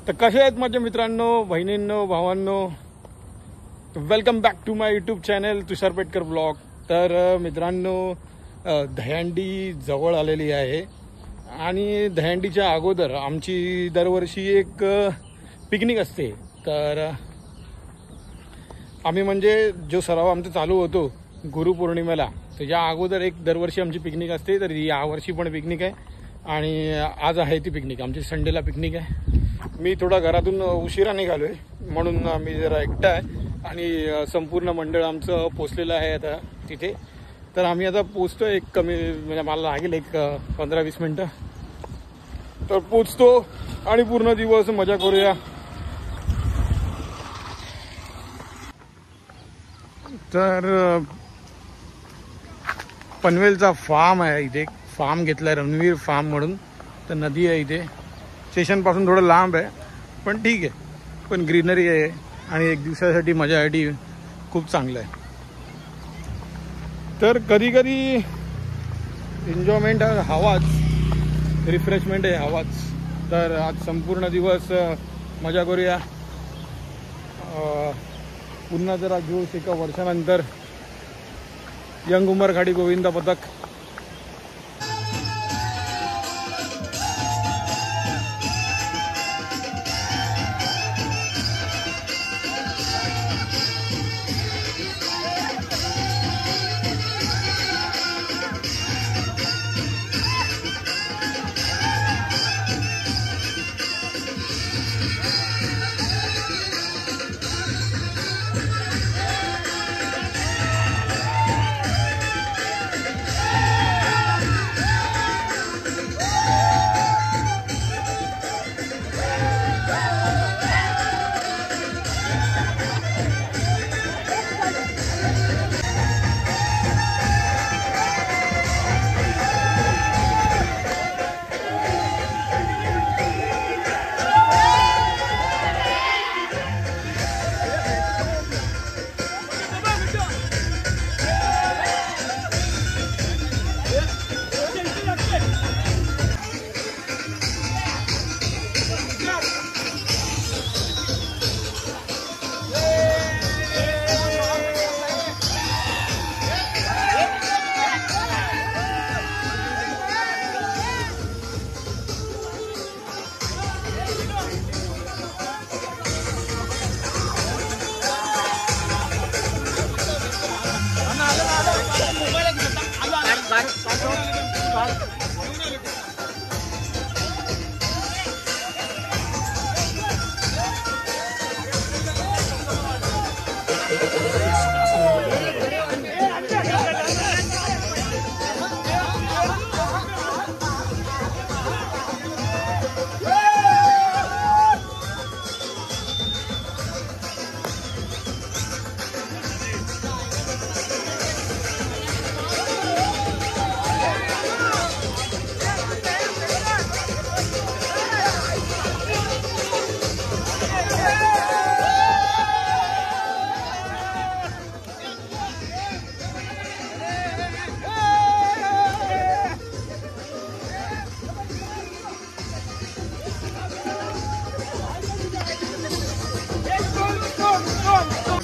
तर कसे आहेत माझ्या मित्रांनो, बहिणींनो, भावांनो, welcome back to my YouTube channel Tushar Petkar blog. तर मित्रांनो, दहीहंडी जवळ आलेली आहे आणि दहीहंडीच्या अगोदर आमची दरवर्षी एक पिकनिक असते. तर आम्ही म्हणजे जो सराव आमचा चालू होतो गुरुपौर्णिमेला, त्याच्या अगोदर एक दरवर्षी आमची पिकनिक असते. तर यावर्षी पण पिकनिक आहे आणि आज आहे ती पिकनिक. आमची संडेला पिकनिक आहे. मी थोडा घरातून उशिरा निघालो आहे म्हणून मी जरा एकटा आहे आणि संपूर्ण मंडळ आमचं पोचलेलं आहे आता तिथे. तर आम्ही आता पोचतो, एक कमी म्हणजे मला लागेल एक 15-20 मिनटं. तर पोचतो आणि पूर्ण दिवस मजा करूया. तर पनवेलचा फार्म आहे इथे, फार्म घेतला आहे रणवीर फार्म म्हणून. तर नदी आहे इथे, स्टेशनपासून थोडं लांब आहे पण ठीक आहे, पण ग्रीनरी आहे आणि एक दिवसासाठी मजासाठी खूप चांगलं आहे. तर कधी कधी एन्जॉयमेंट हवाच, रिफ्रेशमेंट आहे हवाच. तर आज संपूर्ण दिवस मजा करूया. पुन्हा जरा जोश एका वर्षानंतर यंग उमर खाडी गोविंदा पथक.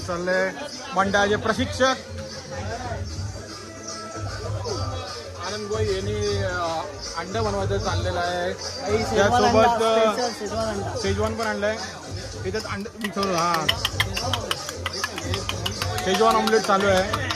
चालले मंडळाचे प्रशिक्षक आनंद गोई यांनी अंडा बनवायचं चाललेलं आहे. त्यासोबत शेजवान पण आणलंय. त्याच्यात अंडा हा शेजवान ऑमलेट चालू आहे.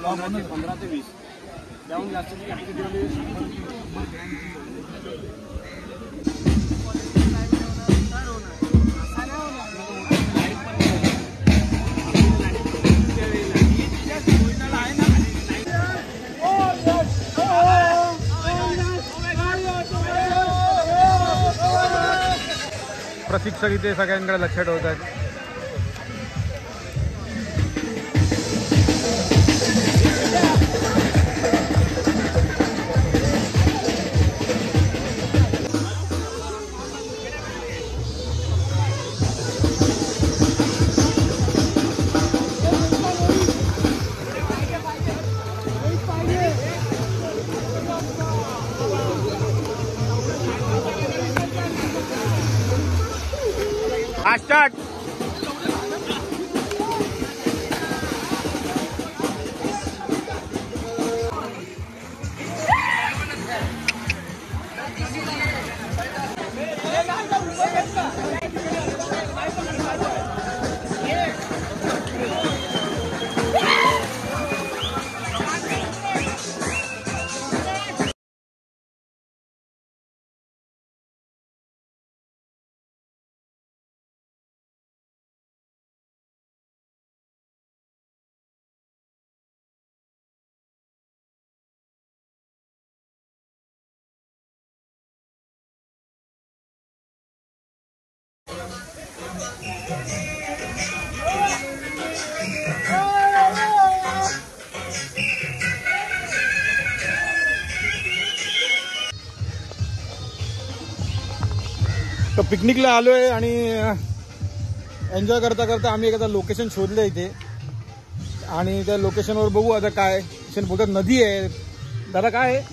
15 ते 20 त्याहून जास्तची कॅपॅसिटी वाली प्रशिक्षक इथे सगळ्यांकडे लक्ष ठेवत आहेत. स्टार्ट. तर पिकनिकला आलोय आणि एन्जॉय करता करता आम्ही एखादा लोकेशन शोधलं इथे आणि त्या लोकेशनवर बघू आता काय बोलतात. नदी आहे दादा, काय आहे?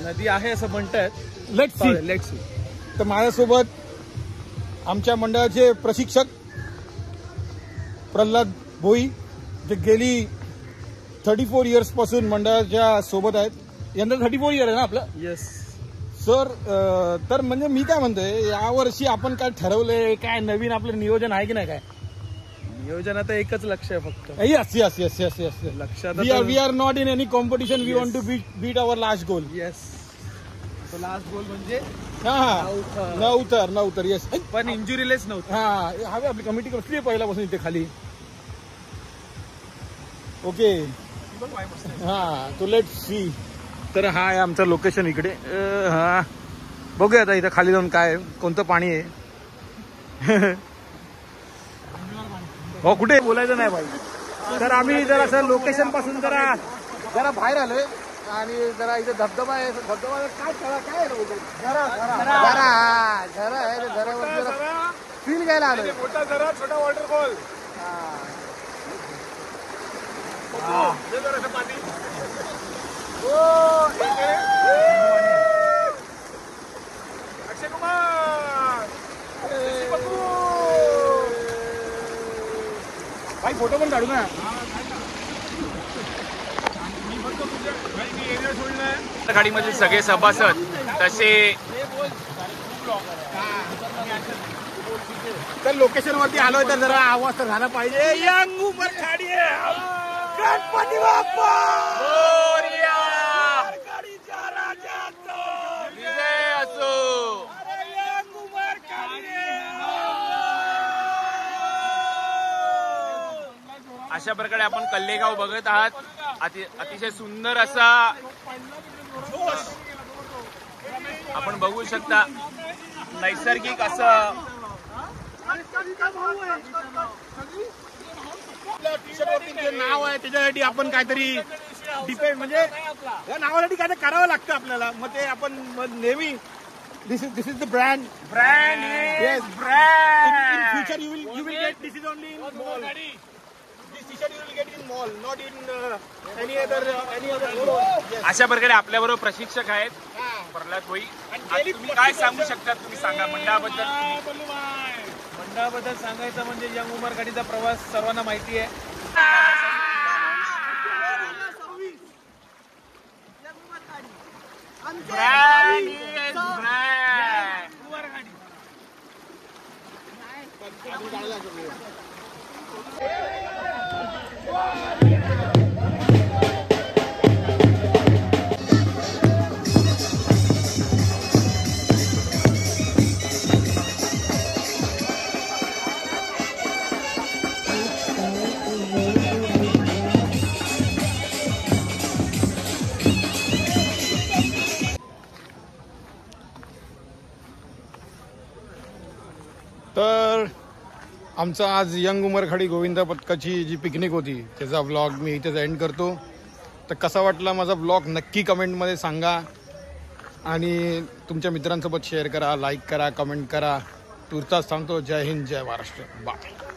नदी आहे असं म्हणतात. Let's see. तर माझ्यासोबत आमच्या मंडळाचे प्रशिक्षक प्रल्हाद भोई, जे गेली 34 इयर्स पासून मंडळाच्या सोबत आहेत. यंदा 34 इयर आहे ना आपलं? Yes sir. तर म्हणजे मी काय म्हणतोय, यावर्षी आपण काय ठरवलंय, काय नवीन आपलं नियोजन आहे की नाही? काय नियोजन आता एकच लक्ष आहे फक्त. Yes yes yes yes yes लक्षात we are not in any competition. We want to beat our last goal. Yes. Last goal म्हणजे नव्हतं. येस. पण इंजुरीलेस नव्हतं. हवे आपली कमिटी कसली आहे पहिल्यापासून इथे खाली. ओके. तो लेट्स सी. तर हा आहे आमचं लोकेशन इकडे. हा बघूया आता इथं खाली जाऊन काय कोणतं पाणी आहे. हो, कुठे बोलायचं नाही भाई. तर आम्ही जरा असं लोकेशन पासून जरा बाहेर आलोय आणि जरा इथे धबधबा आहे. धबधबा काय झरा आहे. झऱ्यावर जरा फील घ्यायला आलोय. मोठा झरा, छोटा वॉटरफॉल. पाणी. अक्षय कुमार भाई, फोटो पण काढू ना. गाडीमधील सगळे सभासद तसे तर लोकेशन वरती आलोय तर जरा आवाज तर झाला पाहिजे. यंग उमर खाडी गणपती बाप्पा मोरया. गाडीच्या राजाचा विजय असो. यंग उमर खाडी. अशा प्रकारे आपण कल्लेगाव बघत आहात. अतिशय सुंदर असा आपण बघू शकता. नैसर्गिक असं नाव आहे, त्याच्यासाठी आपण काहीतरी डिपेंड म्हणजे या नावासाठी काहीतरी करावं लागतं आपल्याला. मग ते आपण नेहमी this is the brand. Yes, brand. In future you will get this is only in mall. अशा प्रकारे आपल्याबरोबर प्रशिक्षक आहेत प्रल्हाद भोई. तुम्ही काय सांगू शकता? तुम्ही सांगा मंडळाबद्दल. मंडळाबद्दल सांगायचं म्हणजे यंग उमर गाडीचा प्रवास सर्वांना माहिती आहे. तर आमचा आज यंग उमरखाडी गोविंदा पथकाची जी पिकनिक होती त्याचा व्लॉग मी इथेच एंड करतो. तर कसा वाटला माझा ब्लॉग नक्की कमेंटमध्ये सांगा आणि तुमच्या मित्रांसोबत शेअर करा, लाईक करा, कमेंट करा. तुर्तास सांगतो जय हिंद, जय महाराष्ट्र. बाय.